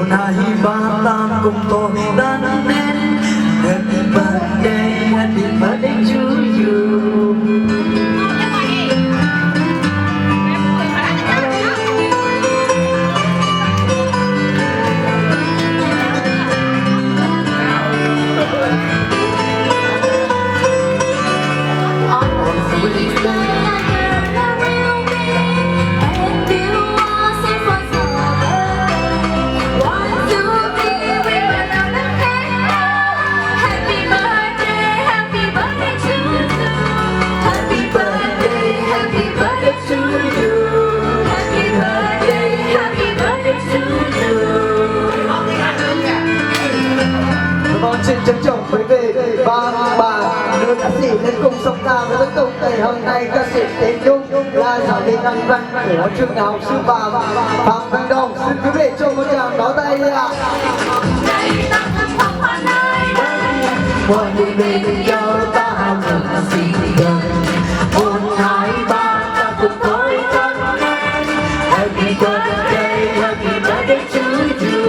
nay ba ta cùng tôi đan nên happy birthday to you. Xin trân trọng quý vị và bà nữ ca sĩ lên cùng song ca với dân tộc ngày hôm nay. Ca sĩ Tiến Nhung là giáo viên năng văn của trường đại học sư phạm Phạm Văn Đồng. Xin quý vị cho một tràng pháo tay đi ạ. Mọi người bên nhau ta hằng xin gần 1, 2, 3 ta cùng tôi thân lên happy birthday to you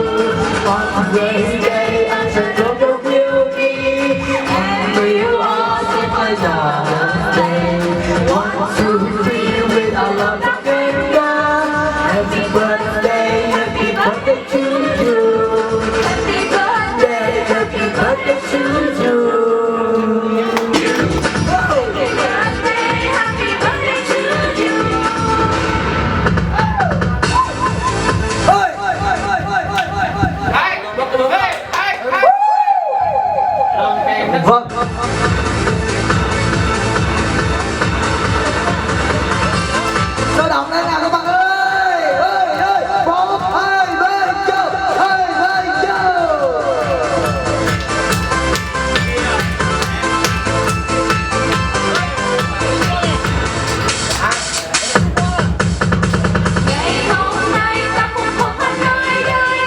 on birthday I said go will be and we all say my birthday 1, 2, 3 with our love together happy birthday to you happy birthday to you. Vâng. Sôi động lên nào các bạn ơi. Ơi. 1, 2, 3 go. 2, 3 go. Ngày hôm nay ta cùng một anh nơi đây,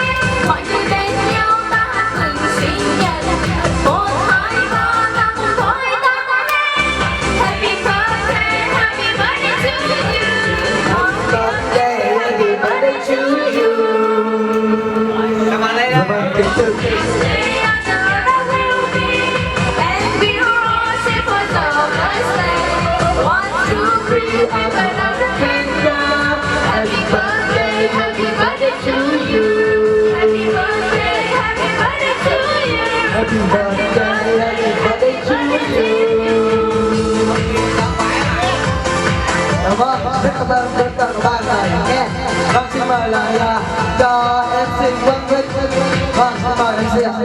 mọi người bên nhau ta hát mừng sinh nhật. 1, 2, 3 ta cùng thôi ta lên. Happy birthday to you. Happy birthday to you. Các bạn đây vâng, kính thưa Day after I will be, and we will all sing for the birthday. 1, 2, 3, I burn out the candle. Happy birthday to you. Happy birthday to you. Happy birthday to you. vâng, rất cảm ơn tất cả các bạn đã nghe. Vâng, xin mời lại cho MC Quang Vinh.